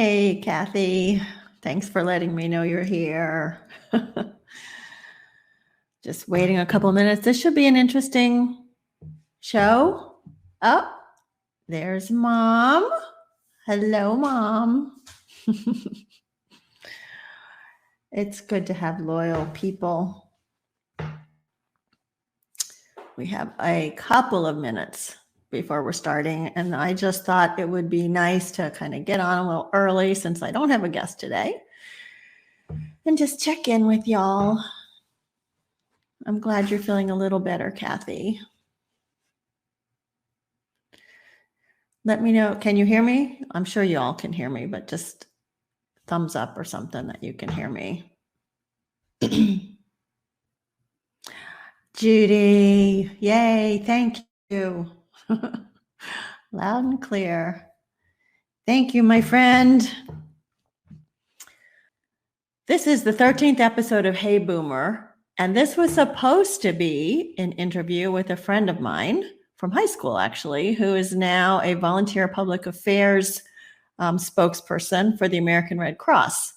Hey, Kathy. Thanks for letting me know you're here. Just waiting a couple minutes. This should be an interesting show. Oh, there's Mom. Hello, Mom. It's good to have loyal people. We have a couple of minutes before we're starting, and I just thought it would be nice to kind of get on a little early since I don't have a guest today and just check in with y'all. I'm glad you're feeling a little better, Kathy. Let me know. Can you hear me? I'm sure you all can hear me, but just thumbs up or something that you can hear me. Judy, yay, thank you. Loud and clear. Thank you, my friend. This is the 13th episode of Hey Boomer, and this was supposed to be an interview with a friend of mine from high school, actually, who is now a volunteer public affairs spokesperson for the American Red Cross.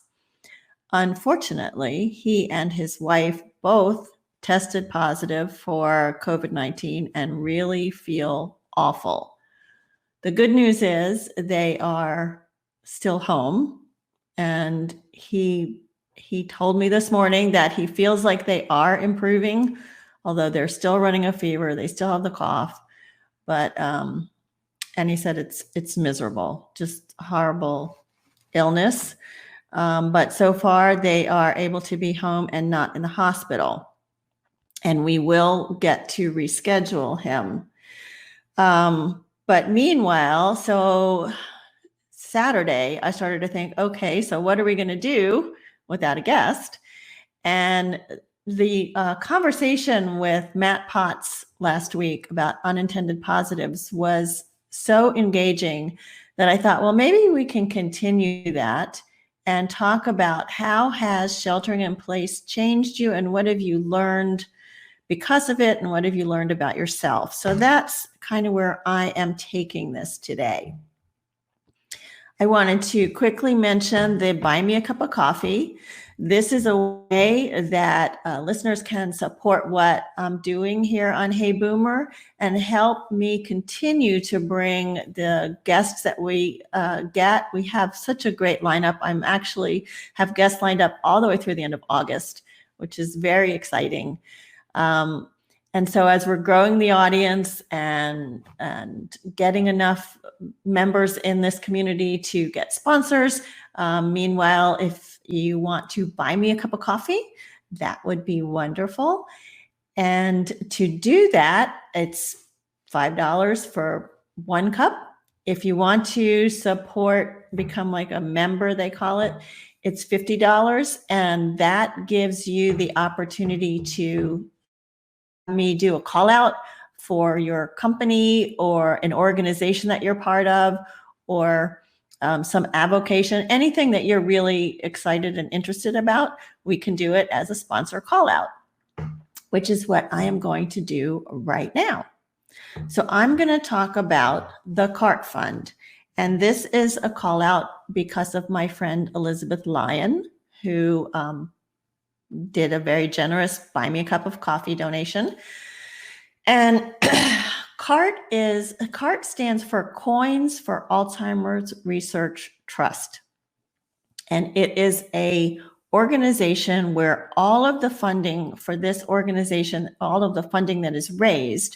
Unfortunately, he and his wife both tested positive for COVID-19 and really feel awful. The good news is they are still home, and he told me this morning that he feels like they are improving, although they're still running a fever, they still have the cough, but and he said it's miserable, just horrible illness. But so far they are able to be home and not in the hospital. And we will get to reschedule him. But meanwhile, so Saturday, I started to think, okay, so what are we going to do without a guest? And the conversation with Matt Potts last week about unintended positives was so engaging that I thought, well, maybe we can continue that and talk about how has sheltering in place changed you and what have you learned because of it and what have you learned about yourself. So that's kind of where I am taking this today. I wanted to quickly mention the Buy Me a Cup of Coffee. This is a way that listeners can support what I'm doing here on Hey Boomer and help me continue to bring the guests that we get. We have such a great lineup. I'm actually have guests lined up all the way through the end of August, which is very exciting. And so as we're growing the audience and getting enough members in this community to get sponsors, meanwhile, if you want to buy me a cup of coffee, that would be wonderful. And to do that, it's $5 for one cup. If you want to support, become like a member, they call it, it's $50. And that gives you the opportunity to me do a call out for your company or an organization that you're part of, or some avocation, anything that you're really excited and interested about, we can do it as a sponsor call out, which is what I am going to do right now. So I'm going to talk about the CART Fund. And this is a call out because of my friend Elizabeth Lyon, who did a very generous Buy Me a Cup of Coffee donation. And CART stands for Coins for Alzheimer's Research Trust. And it is a organization where all of the funding for this organization, all of the funding that is raised,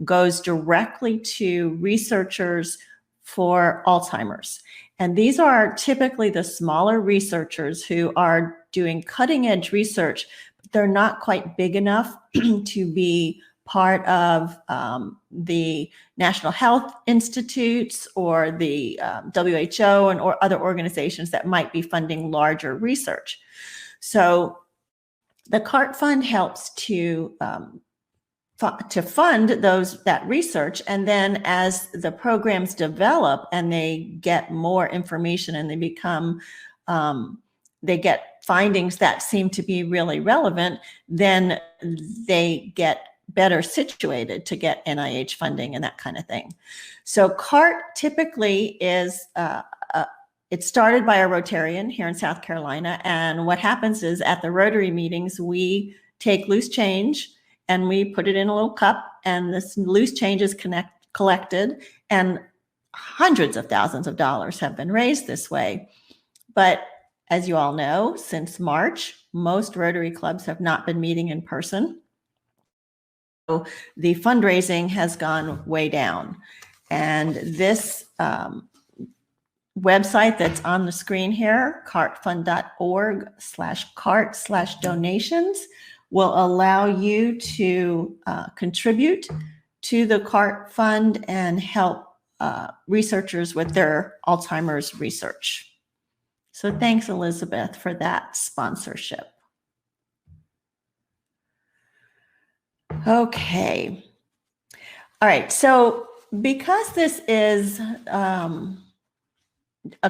goes directly to researchers for Alzheimer's. And these are typically the smaller researchers who are doing cutting edge research, but they're not quite big enough to be part of the National Health Institutes or the WHO and or other organizations that might be funding larger research. So the CART Fund helps to fund that research, and then as the programs develop and they get more information and they become they get findings that seem to be really relevant, then they get better situated to get NIH funding and that kind of thing. So CART typically is it's started by a Rotarian here in South Carolina. And what happens is at the Rotary meetings, we take loose change and we put it in a little cup, and this loose change is collected, and hundreds of thousands of dollars have been raised this way. But as you all know, since March, most Rotary clubs have not been meeting in person. So the fundraising has gone way down. And this website that's on the screen here, cartfund.org/cart/donations, will allow you to contribute to the CART Fund and help researchers with their Alzheimer's research. So thanks, Elizabeth, for that sponsorship. Okay. All right. So because this is a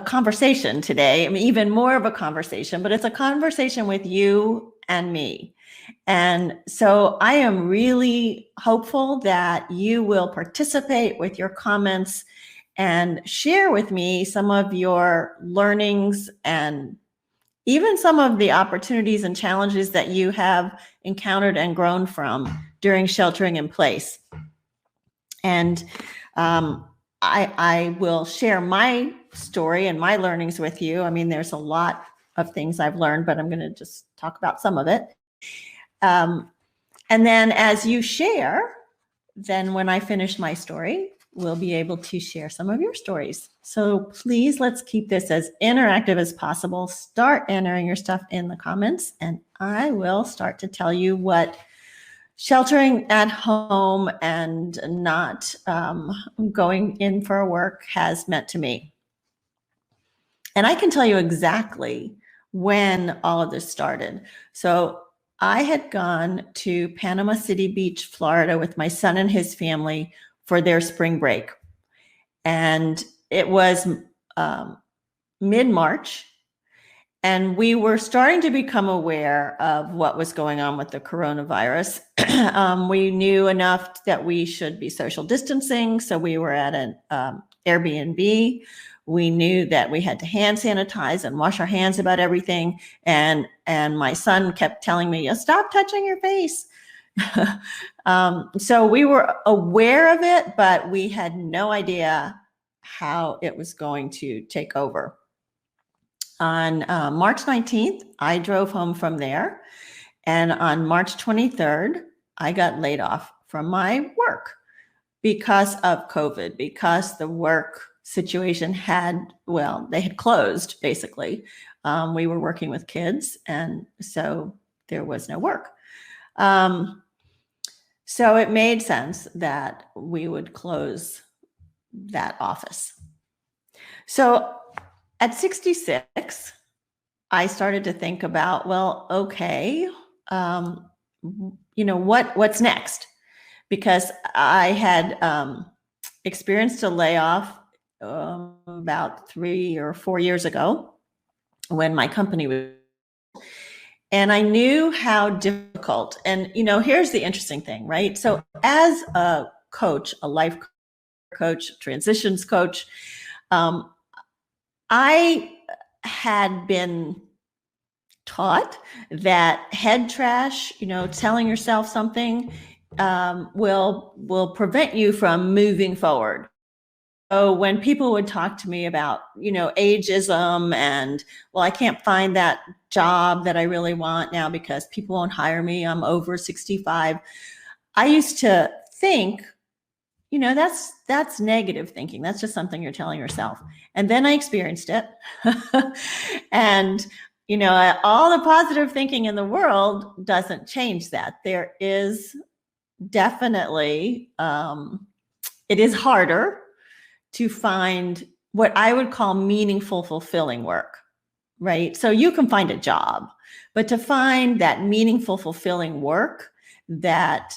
conversation today, I mean, even more of a conversation, but it's a conversation with you and me. And so I am really hopeful that you will participate with your comments and share with me some of your learnings and even some of the opportunities and challenges that you have encountered and grown from during sheltering in place. And I will share my story and my learnings with you. I mean, there's a lot of things I've learned, but I'm going to just talk about some of it. And then as you share, then when I finish my story, we'll be able to share some of your stories. So please, let's keep this as interactive as possible. Start entering your stuff in the comments, and I will start to tell you what sheltering at home and not going in for work has meant to me. And I can tell you exactly when all of this started. So I had gone to Panama City Beach, Florida with my son and his family for their spring break. And it was mid-March, and we were starting to become aware of what was going on with the coronavirus. We knew enough that we should be social distancing, so we were at an Airbnb. We knew that we had to hand sanitize and wash our hands about everything. And my son kept telling me, stop touching your face. So we were aware of it, but we had no idea how it was going to take over. On March 19th, I drove home from there. And on March 23rd, I got laid off from my work because of COVID, because the work situation they had closed, basically. We were working with kids, and so there was no work. So it made sense that we would close that office. So at 66, I started to think about, well, okay, what's next? Because I had experienced a layoff about 3 or 4 years ago when my company was, and I knew how difficult, and here's the interesting thing, right? So as a coach, a life coach, transitions coach, I had been taught that head trash, telling yourself something will prevent you from moving forward. So when people would talk to me about, ageism and, well, I can't find that job that I really want now because people won't hire me, I'm over 65. I used to think, that's negative thinking. That's just something you're telling yourself. And then I experienced it. And, all the positive thinking in the world doesn't change that. There is definitely, it is harder to find what I would call meaningful, fulfilling work, right? So you can find a job, but to find that meaningful, fulfilling work that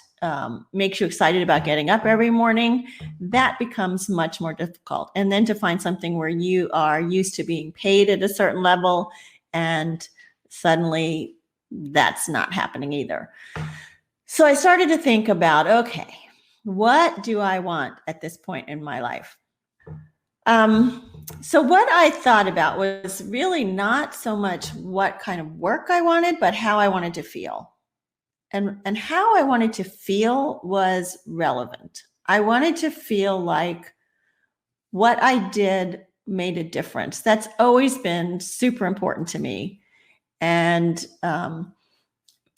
makes you excited about getting up every morning, that becomes much more difficult. And then to find something where you are used to being paid at a certain level, and suddenly that's not happening either. So I started to think about, okay, what do I want at this point in my life? So what I thought about was really not so much what kind of work I wanted, but how I wanted to feel. And how I wanted to feel was relevant. I wanted to feel like what I did made a difference. That's always been super important to me. And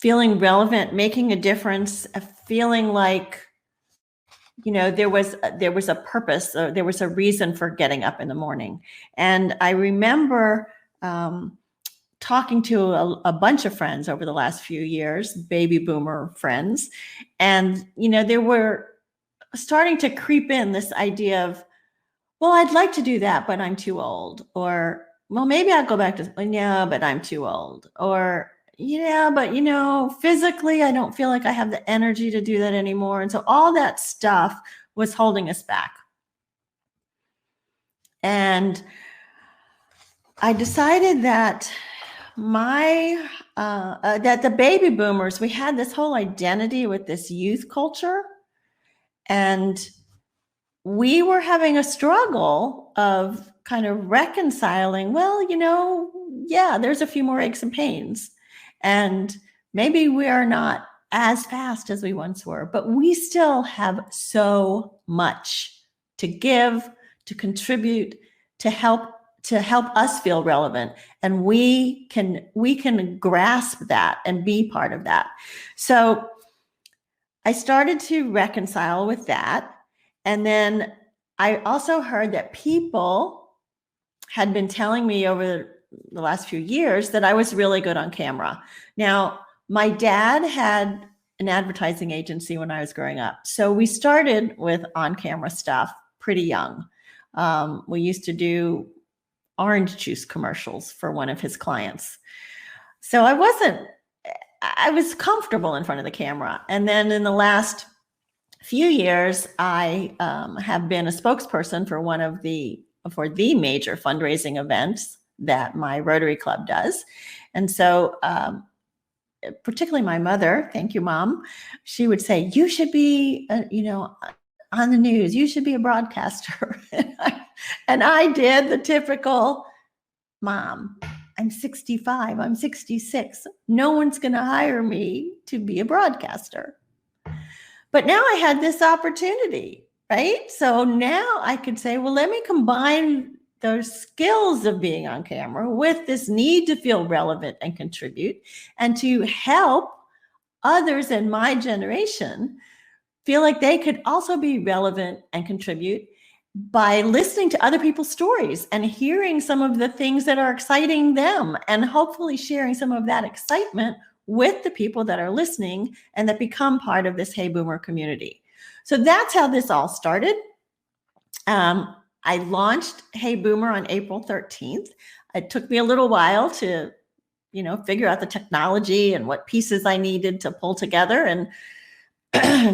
feeling relevant, making a difference, feeling like, there was a purpose, there was a reason for getting up in the morning. And I remember talking to a bunch of friends over the last few years, baby boomer friends, and they were starting to creep in this idea of, well, I'd like to do that, but I'm too old. Or, well, maybe I'll go back to, yeah, but I'm too old. Or, yeah, but physically, I don't feel like I have the energy to do that anymore. And so all that stuff was holding us back. And I decided that that the baby boomers, we had this whole identity with this youth culture, and we were having a struggle of kind of reconciling, well, yeah, there's a few more aches and pains, and maybe we are not as fast as we once were, but we still have so much to give, to contribute, to help us feel relevant, and we can grasp that and be part of that. So I started to reconcile with that. And then I also heard that people had been telling me over the last few years that I was really good on camera. Now, my dad had an advertising agency when I was growing up. So we started with on-camera stuff pretty young. We used to do orange juice commercials for one of his clients. So I was comfortable in front of the camera. And then in the last few years, I have been a spokesperson for the major fundraising events that my Rotary Club does. And so particularly my mother, thank you, Mom, she would say, you should be, on the news, you should be a broadcaster. And I did the typical, Mom, I'm 65, I'm 66. No one's going to hire me to be a broadcaster. But now I had this opportunity, right? So now I could say, well, let me combine those skills of being on camera with this need to feel relevant and contribute, and to help others in my generation feel like they could also be relevant and contribute by listening to other people's stories and hearing some of the things that are exciting them, and hopefully sharing some of that excitement with the people that are listening and that become part of this Hey Boomer community. So that's how this all started. I launched Hey Boomer on April 13th. It took me a little while to, figure out the technology and what pieces I needed to pull together and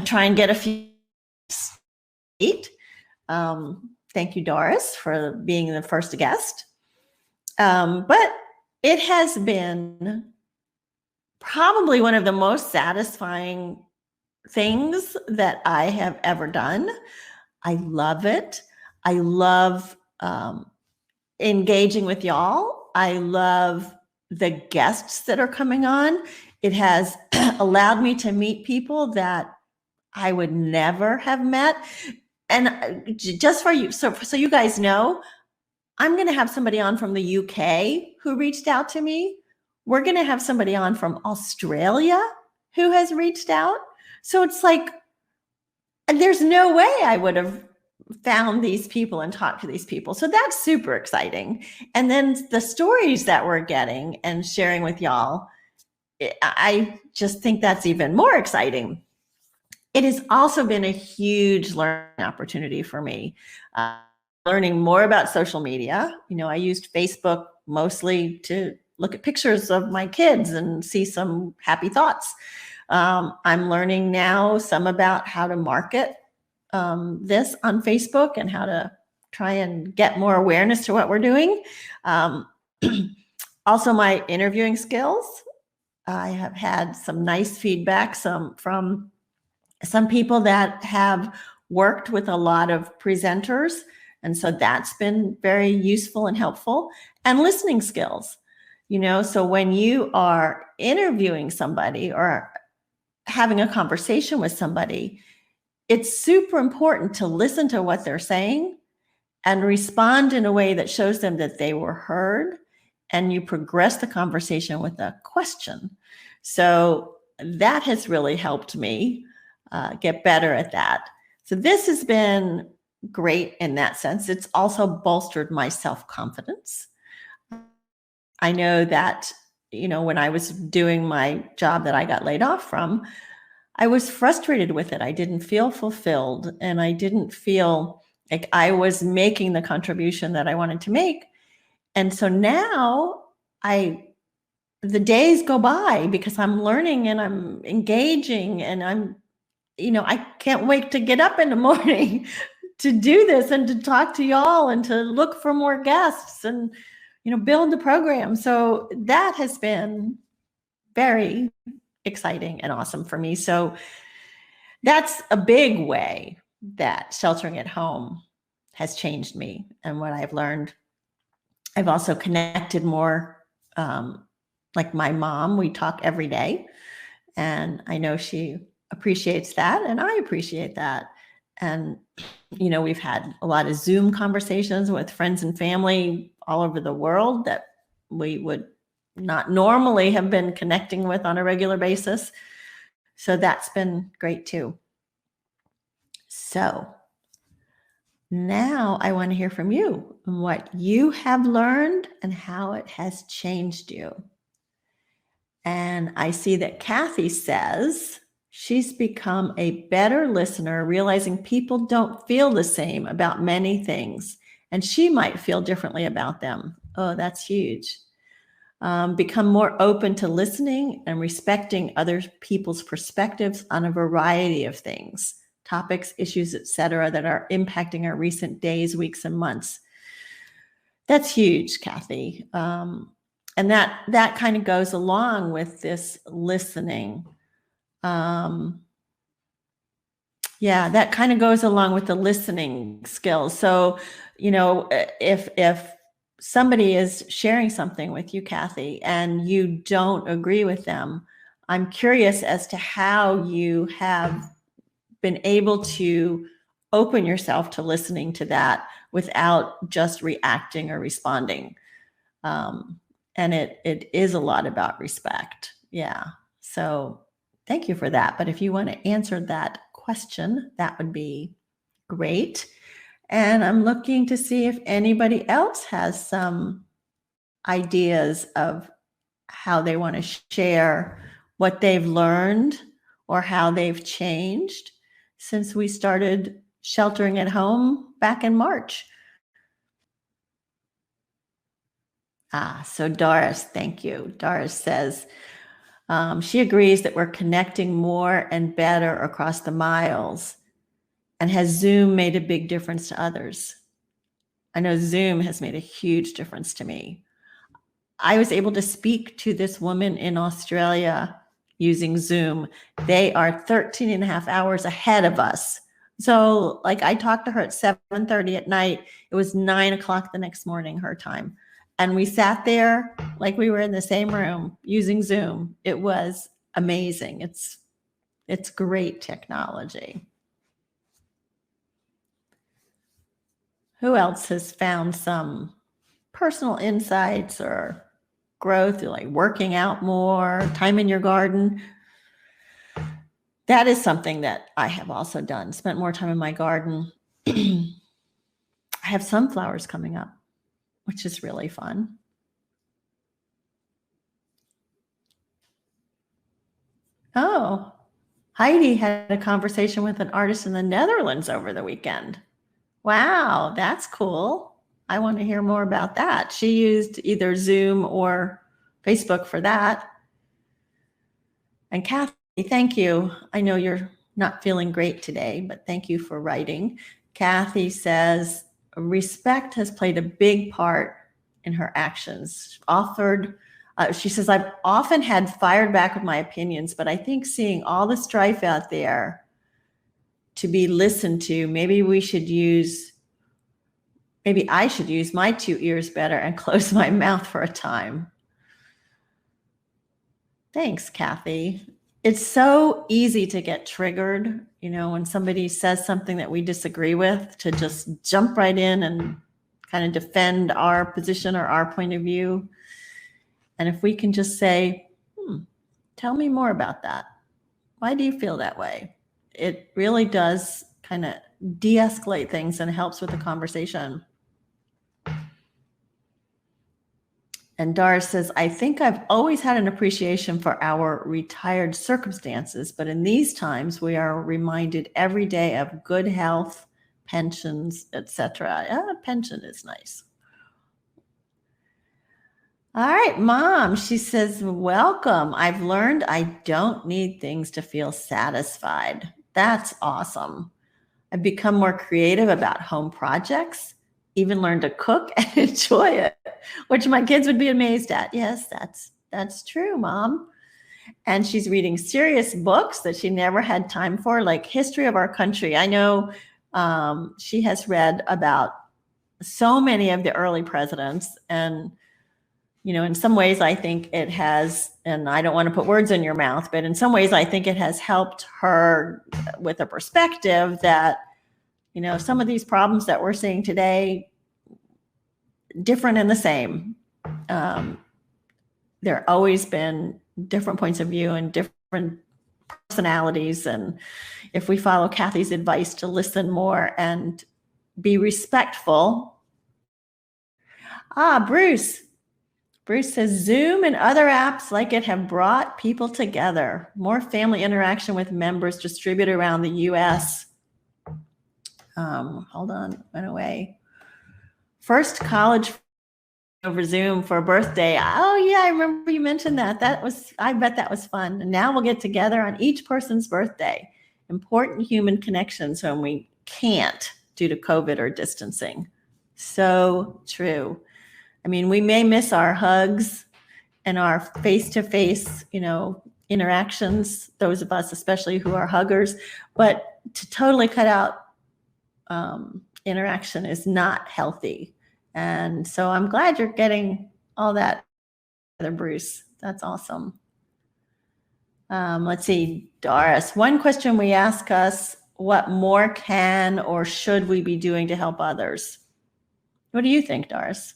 try and get a few. Thank you, Doris, for being the first guest. But it has been probably one of the most satisfying things that I have ever done. I love it. I love engaging with y'all. I love the guests that are coming on. It has allowed me to meet people that I would never have met. And just for you, so you guys know, I'm going to have somebody on from the UK who reached out to me. We're going to have somebody on from Australia who has reached out. So it's like, there's no way I would have found these people and talked to these people. So that's super exciting. And then the stories that we're getting and sharing with y'all, I just think that's even more exciting. It has also been a huge learning opportunity for me. Learning more about social media. I used Facebook mostly to look at pictures of my kids and see some happy thoughts. I'm learning now some about how to market this on Facebook and how to try and get more awareness to what we're doing. Also, my interviewing skills. I have had some nice feedback from some people that have worked with a lot of presenters And so that's been very useful and helpful. And listening skills, so when you are interviewing somebody or having a conversation with somebody, it's super important to listen to what they're saying and respond in a way that shows them that they were heard, and you progress the conversation with a question. So that has really helped me get better at that. So this has been great in that sense. It's also bolstered my self-confidence. I know that, when I was doing my job that I got laid off from, I was frustrated with it. I didn't feel fulfilled, and I didn't feel like I was making the contribution that I wanted to make. And so now the days go by because I'm learning and I'm engaging, and I can't wait to get up in the morning to do this and to talk to y'all and to look for more guests and, build the program. So that has been very exciting and awesome for me. So that's a big way that sheltering at home has changed me and what I've learned. I've also connected more, like my mom. We talk every day, and I know she appreciates that, and I appreciate that. And, we've had a lot of Zoom conversations with friends and family all over the world that we would not normally have been connecting with on a regular basis. So that's been great too. So now I want to hear from you and what you have learned and how it has changed you. And I see that Kathy says she's become a better listener, realizing people don't feel the same about many things, and she might feel differently about them. Oh, that's huge. Become more open to listening and respecting other people's perspectives on a variety of things, topics, issues, etc., that are impacting our recent days, weeks, and months. That's huge, Kathy. And that kind of goes along with this listening. That kind of goes along with the listening skills. So, if somebody is sharing something with you, Kathy, and you don't agree with them, I'm curious as to how you have been able to open yourself to listening to that without just reacting or responding. And it is a lot about respect. Yeah. So thank you for that. But if you want to answer that question, that would be great. And I'm looking to see if anybody else has some ideas of how they want to share what they've learned or how they've changed since we started sheltering at home back in March. So Doris, thank you. Doris says she agrees that we're connecting more and better across the miles, and has Zoom made a big difference to others? I know Zoom has made a huge difference to me. I was able to speak to this woman in Australia using Zoom. They are 13 and a half hours ahead of us. So I talked to her at 7:30 at night. It was 9:00 the next morning, her time. And we sat there like we were in the same room using Zoom. It was amazing. It's great technology. Who else has found some personal insights or growth, like working out more, time in your garden? That is something that I have also done, spent more time in my garden. I have sunflowers coming up, which is really fun. Oh, Heidi had a conversation with an artist in the Netherlands over the weekend. Wow, that's cool. I want to hear more about that. She used either Zoom or Facebook for that. And Kathy, thank you. I know you're not feeling great today, but thank you for writing. Kathy says, respect has played a big part in her actions. She says, I've often had fired back with my opinions, but I think seeing all the strife out there to be listened to, maybe we should use Maybe I should use my 2 ears better and close my mouth for a time. Thanks, Kathy. It's so easy to get triggered, when somebody says something that we disagree with, to just jump right in and kind of defend our position or our point of view. And if we can just say, tell me more about that. Why do you feel that way? It really does kind of de-escalate things and helps with the conversation. And Doris says, I think I've always had an appreciation for our retired circumstances, but in these times, we are reminded every day of good health, pensions, etc. Pension is nice. All right, Mom, she says, welcome. I've learned I don't need things to feel satisfied. That's awesome. I've become more creative about home projects, even learned to cook and enjoy it, which my kids would be amazed at. Yes, that's true, Mom. And she's reading serious books that she never had time for, like History of Our Country. I know she has read about so many of the early presidents, and in some ways I think it has, and I don't want to put words in your mouth, but in some ways I think it has helped her with a perspective that, some of these problems that we're seeing today, different and the same. There always been different points of view and different personalities. And if we follow Kathy's advice to listen more and be respectful. Bruce. Bruce says, Zoom and other apps like it have brought people together. More family interaction with members distributed around the U.S. Hold on, went away. First college over Zoom for a birthday. Oh yeah, I remember you mentioned that. I bet that was fun. And now we'll get together on each person's birthday. Important human connections when we can't due to COVID or distancing. So true. I mean, we may miss our hugs and our face-to-face, interactions, those of us especially who are huggers, but to totally cut out interaction is not healthy. And so I'm glad you're getting all that together, Bruce. That's awesome. Let's see, Doris. One question we ask us, what more can or should we be doing to help others? What do you think, Doris?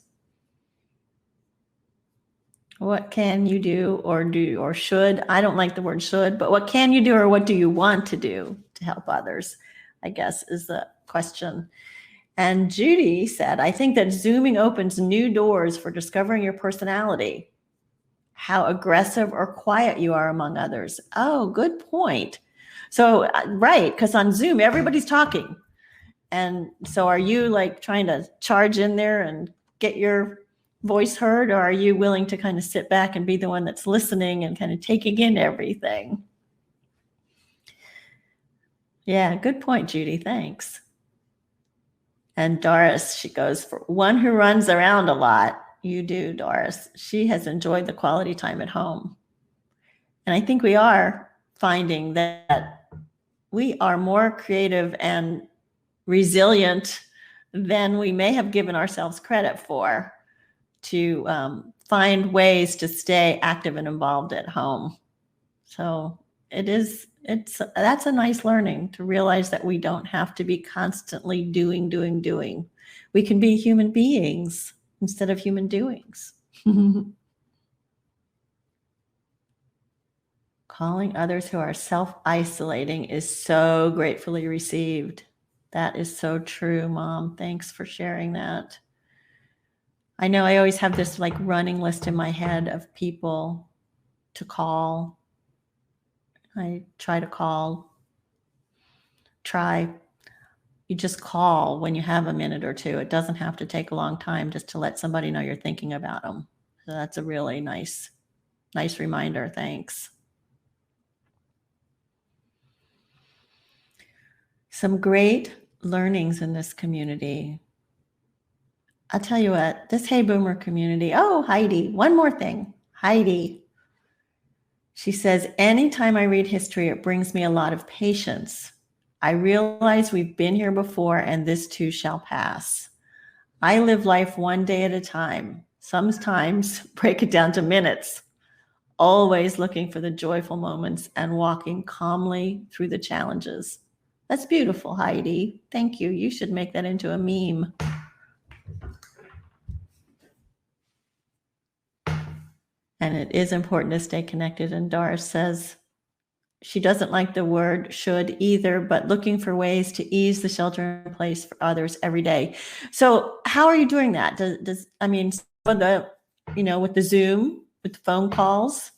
What can you do or should? I don't like the word should, but what can you do or what do you want to do to help others, I guess, is the question. And Judy said, I think that Zooming opens new doors for discovering your personality, how aggressive or quiet you are among others. Oh, good point. So, right, because on Zoom, everybody's talking. And so are you like trying to charge in there and get your voice heard, or are you willing to kind of sit back and be the one that's listening and kind of taking in everything? Yeah, good point, Judy. Thanks. And Doris, she goes, for one who runs around a lot, you do, Doris. She has enjoyed the quality time at home. And I think we are finding that we are more creative and resilient than we may have given ourselves credit for, to find ways to stay active and involved at home. So that's a nice learning, to realize that we don't have to be constantly doing. We can be human beings instead of human doings. Calling others who are self-isolating is so gratefully received. That is so true, Mom. Thanks for sharing that. I know I always have this like running list in my head of people to call. I try to call. You just call when you have a minute or two. It doesn't have to take a long time, just to let somebody know you're thinking about them. So that's a really nice reminder. Thanks. Some great learnings in this community. I'll tell you what, this Hey Boomer community. Oh, Heidi, one more thing. Heidi. She says, anytime I read history, it brings me a lot of patience. I realize we've been here before and this too shall pass. I live life one day at a time. Sometimes break it down to minutes. Always looking for the joyful moments and walking calmly through the challenges. That's beautiful, Heidi. Thank you. You should make that into a meme. And it is important to stay connected. And Doris says she doesn't like the word should either, but looking for ways to ease the shelter in place for others every day. So how are you doing that? With the Zoom, with the phone calls,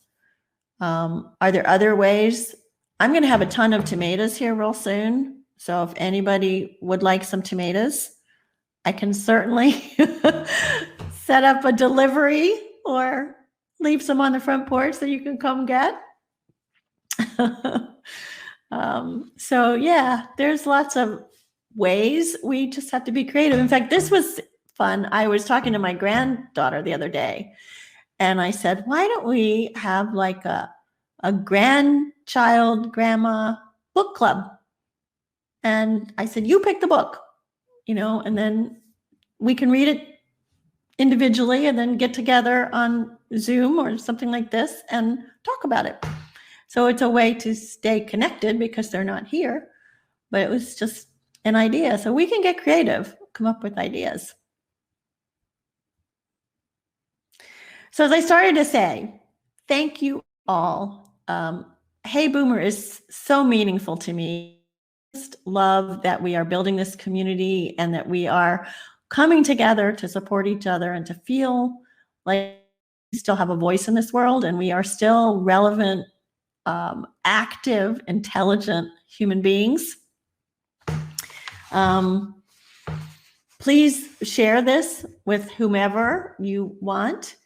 are there other ways? I'm going to have a ton of tomatoes here real soon. So if anybody would like some tomatoes, I can certainly set up a delivery or leave some on the front porch that you can come get. So yeah, there's lots of ways. We just have to be creative. In fact, this was fun. I was talking to my granddaughter the other day, and I said, why don't we have like a grandchild grandma book club? And I said, you pick the book, and then we can read it individually and then get together on Zoom or something like this and talk about it. So it's a way to stay connected because they're not here, but it was just an idea. So we can get creative, come up with ideas. So as I started to say, thank you all. Hey Boomer is so meaningful to me. I just love that we are building this community and that we are coming together to support each other and to feel like we still have a voice in this world and we are still relevant, active, intelligent human beings. Please share this with whomever you want.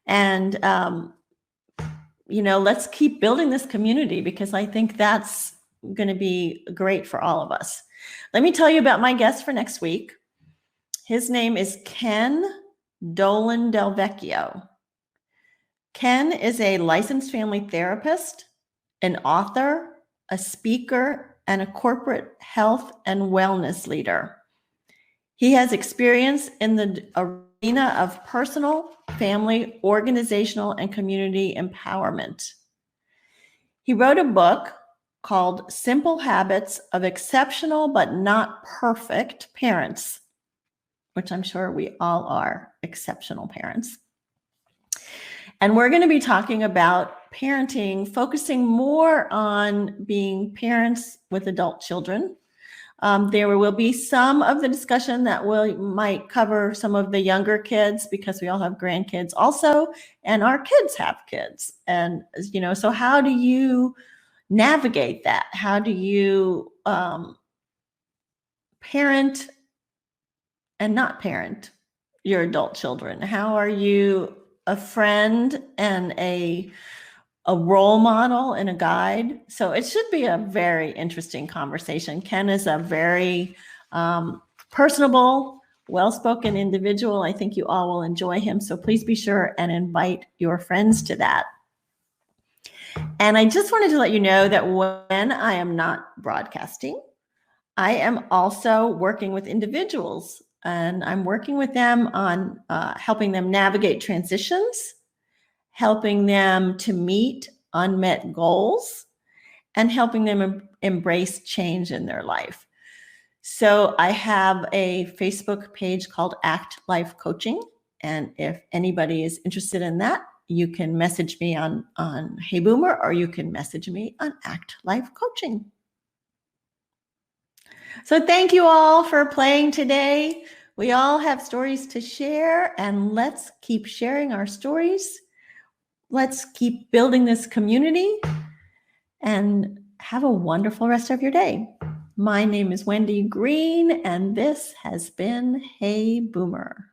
And, let's keep building this community because I think that's going to be great for all of us. Let me tell you about my guest for next week. His name is Ken Dolan Del Vecchio. Ken is a licensed family therapist, an author, a speaker, and a corporate health and wellness leader. He has experience in the arena of personal, family, organizational, and community empowerment. He wrote a book called Simple Habits of Exceptional but Not Perfect Parents, which I'm sure we all are exceptional parents. And we're going to be talking about parenting, focusing more on being parents with adult children. There will be some of the discussion that might cover some of the younger kids because we all have grandkids also, and our kids have kids. And, so how do you navigate that? How do you parent and not parent your adult children? How are you a friend and a role model and a guide? So it should be a very interesting conversation. Ken is a very personable, well-spoken individual. I think you all will enjoy him. So please be sure and invite your friends to that. And I just wanted to let you know that when I am not broadcasting, I am also working with individuals, and I'm working with them on helping them navigate transitions, helping them to meet unmet goals, and helping them embrace change in their life. So I have a Facebook page called Act Life Coaching. And if anybody is interested in that, you can message me on Hey Boomer, or you can message me on Act Life Coaching. So thank you all for playing today. We all have stories to share, and let's keep sharing our stories. Let's keep building this community and have a wonderful rest of your day. My name is Wendy Green, and this has been Hey Boomer.